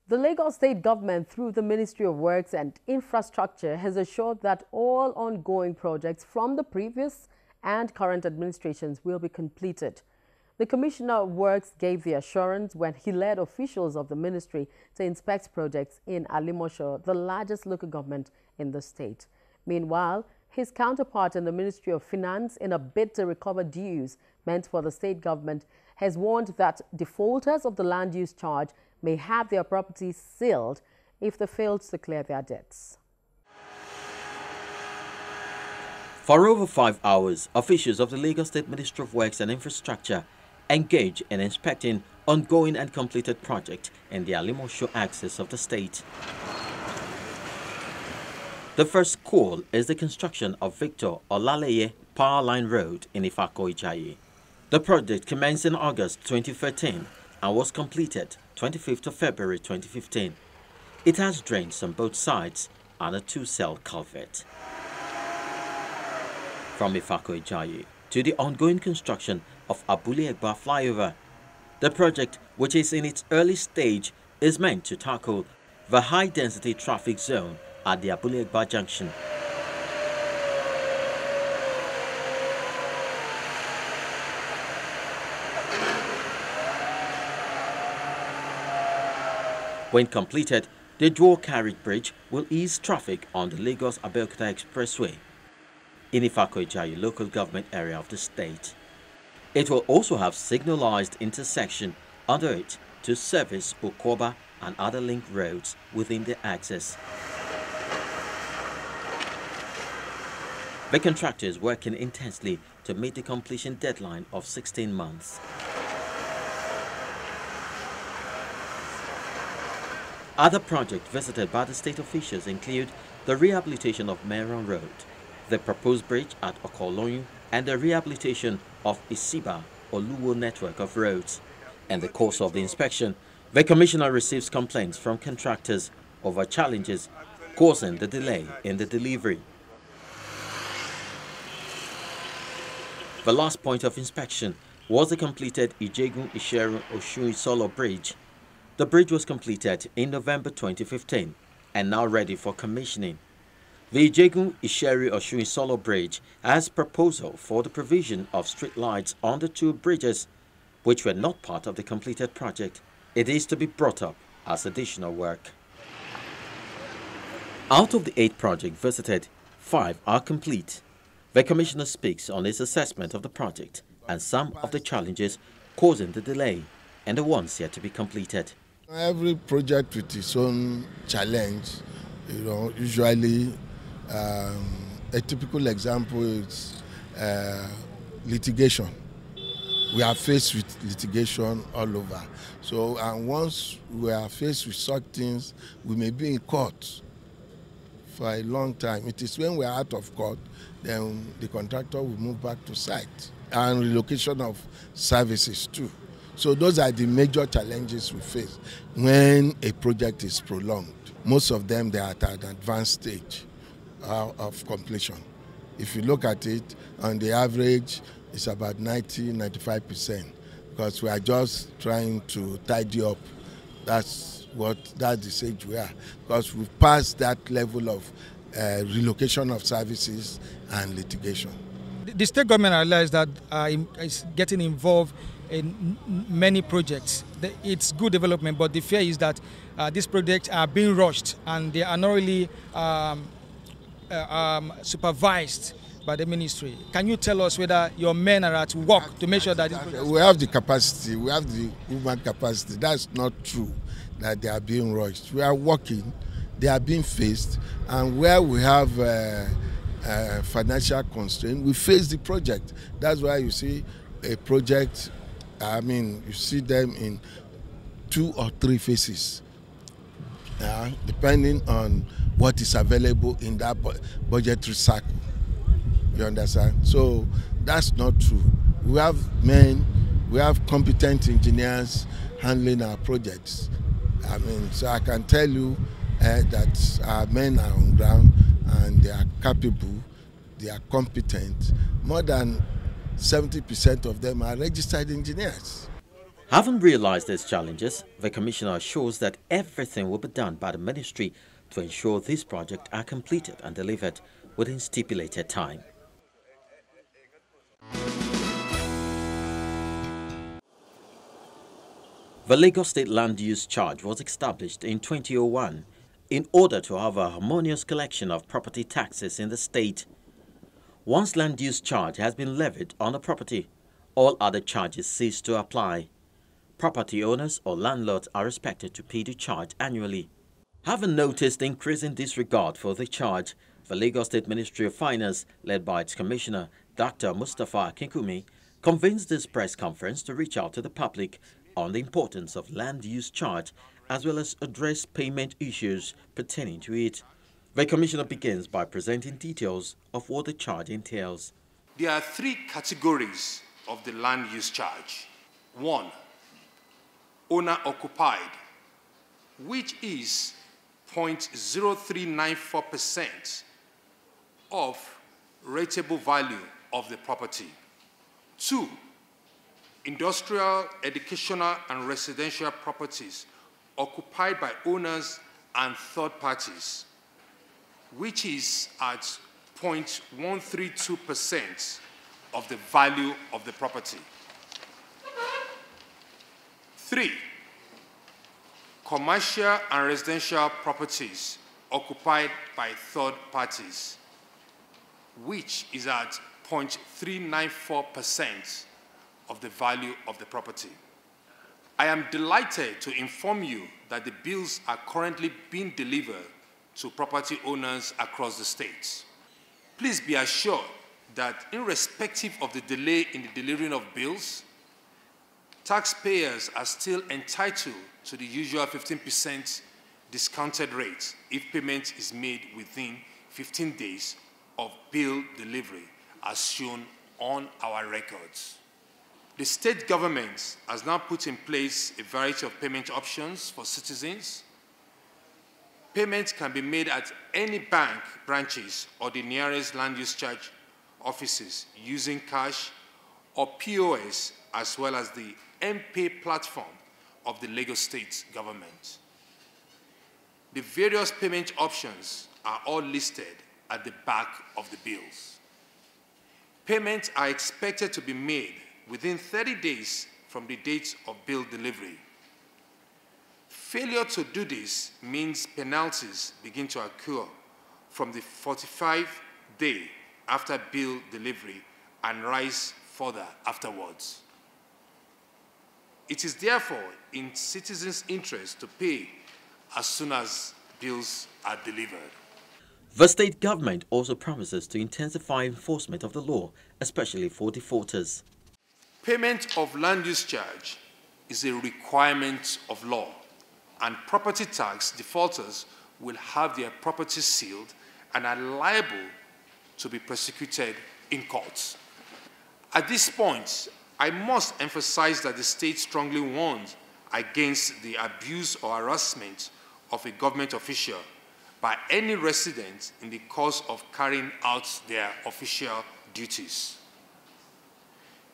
The Lagos State government, through the Ministry of Works and Infrastructure, has assured that all ongoing projects from the previous and current administrations will be completed. The Commissioner of Works gave the assurance when he led officials of the ministry to inspect projects in Alimosho, the largest local government in the state. Meanwhile, his counterpart in the Ministry of Finance, in a bid to recover dues meant for the state government, has warned that defaulters of the land use charge may have their properties sealed if they fail to clear their debts. For over 5 hours, officials of the Lagos State Ministry of Works and Infrastructure engaged in inspecting ongoing and completed projects in the Alimosho axis of the state. The first call is the construction of Victor Olaleye Power Line Road in Ifako-Ijaye. The project commenced in August 2013 and was completed 25th of February 2015. It has drains on both sides and a 2-cell culvert. From Ifako-Ijaye to the ongoing construction of Abule Egba flyover, the project, which is in its early stage, is meant to tackle the high-density traffic zone at the Abule Egba junction. When completed, the dual carriage bridge will ease traffic on the Lagos-Abeokuta Expressway in Ifako-Ijaye local government area of the state. It will also have signalized intersection under it to service Okoba and other link roads within the axis. The contractor is working intensely to meet the completion deadline of 16 months. Other projects visited by the state officials include the rehabilitation of Meron Road, the proposed bridge at Okoloyun, and the rehabilitation of Isiba Oluwo network of roads. In the course of the inspection, the Commissioner receives complaints from contractors over challenges causing the delay in the delivery. The last point of inspection was the completed Ijegun-Isheru-Osun-Isolo Bridge. The bridge was completed in November 2015 and now ready for commissioning. The Ijegun-Isheru-Osun-Isolo Bridge has proposal for the provision of street lights on the 2 bridges, which were not part of the completed project. It is to be brought up as additional work. Out of the 8 projects visited, 5 are complete. The Commissioner speaks on his assessment of the project and some of the challenges causing the delay and the ones yet to be completed. Every project with its own challenge, usually a typical example is litigation. We are faced with litigation all over. So, and once we are faced with such things, we may be in court for a long time. It is when we are out of court, then the contractor will move back to site, and relocation of services too. So those are the major challenges we face when a project is prolonged. Most of them, they are at an advanced stage of completion. If you look at it, on the average, it's about 90–95%, because we are just trying to tidy up. That's the stage we are, because we've passed that level of relocation of services and litigation. The state government realized that is getting involved in many projects. It's good development, but the fear is that these projects are being rushed and they are not really supervised by the ministry. Can you tell us whether your men are at work to make sure that we have the capacity, we have the human capacity? That's not true that they are being rushed. We are working, they are being faced, and where we have financial constraint, we face the project. That's why you see a project, you see them in 2 or 3 phases, depending on what is available in that budgetary cycle. You understand? So that's not true. We have men, we have competent engineers handling our projects. So I can tell you that our men are on ground and they are capable, they are competent. More than 70% of them are registered engineers. Having realized these challenges, the Commissioner assures that everything will be done by the Ministry to ensure these projects are completed and delivered within stipulated time. The Lagos State Land Use Charge was established in 2001 in order to have a harmonious collection of property taxes in the state. Once land use charge has been levied on a property, all other charges cease to apply. Property owners or landlords are expected to pay the charge annually. Having noticed increasing disregard for the charge, the Lagos State Ministry of Finance, led by its Commissioner, Dr. Mustapha Akinkumi, convenes this press conference to reach out to the public on the importance of land use charge as well as address payment issues pertaining to it. The Commissioner begins by presenting details of what the charge entails. There are three categories of the land use charge. One, owner-occupied, which is 0.0394% of rateable value of the property. Two, industrial, educational, and residential properties occupied by owners and third parties, which is at 0.132% of the value of the property. Three, commercial and residential properties occupied by third parties, which is at 0.394% of the value of the property. I am delighted to inform you that the bills are currently being delivered to property owners across the state. Please be assured that irrespective of the delay in the delivering of bills, taxpayers are still entitled to the usual 15% discounted rate if payment is made within 15 days of bill delivery, as shown on our records. The state government has now put in place a variety of payment options for citizens. Payments can be made at any bank branches or the nearest land use charge offices using cash or POS, as well as the M-Pay platform of the Lagos State government. The various payment options are all listed at the back of the bills. Payments are expected to be made within 30 days from the date of bill delivery. Failure to do this means penalties begin to occur from the 45th day after bill delivery and rise further afterwards. It is therefore in citizens' interest to pay as soon as bills are delivered. The state government also promises to intensify enforcement of the law, especially for defaulters. Payment of land use charge is a requirement of law, and property tax defaulters will have their property sealed and are liable to be prosecuted in courts. At this point, I must emphasize that the state strongly warns against the abuse or harassment of a government official by any resident in the course of carrying out their official duties.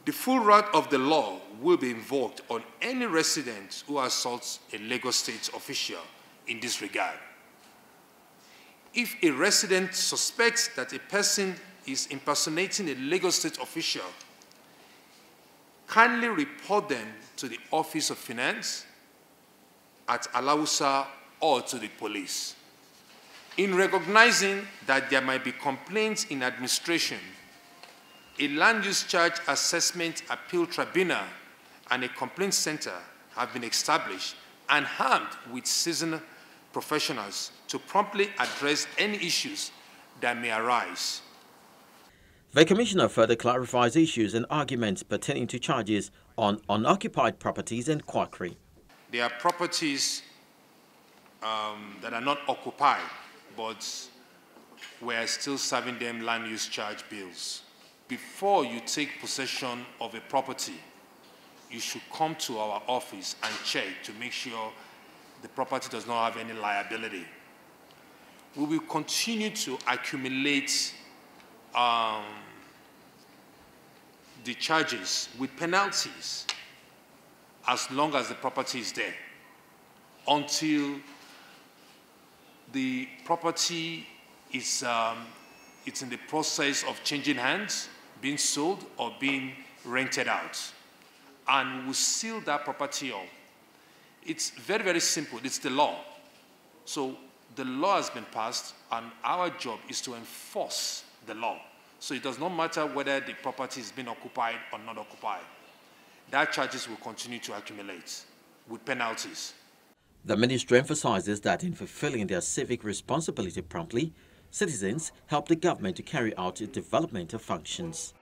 The full wrath of the law will be invoked on any resident who assaults a Lagos State official in this regard. If a resident suspects that a person is impersonating a Lagos State official, kindly report them to the Office of Finance at Alausa or to the police. In recognizing that there might be complaints in administration, a land use charge assessment appeal tribunal and a complaint center have been established and armed with seasoned professionals to promptly address any issues that may arise. The Commissioner further clarifies issues and arguments pertaining to charges on unoccupied properties and quackery. There are properties that are not occupied, but we're still serving them land use charge bills. Before you take possession of a property, you should come to our office and check to make sure the property does not have any liability. We will continue to accumulate the charges with penalties as long as the property is there, until the property is it's in the process of changing hands, being sold or being rented out. And we seal that property up. It's very, very simple. It's the law. So the law has been passed, and our job is to enforce the law. So it does not matter whether the property is being occupied or not occupied. That charges will continue to accumulate with penalties. The ministry emphasizes that in fulfilling their civic responsibility promptly, citizens help the government to carry out its developmental functions.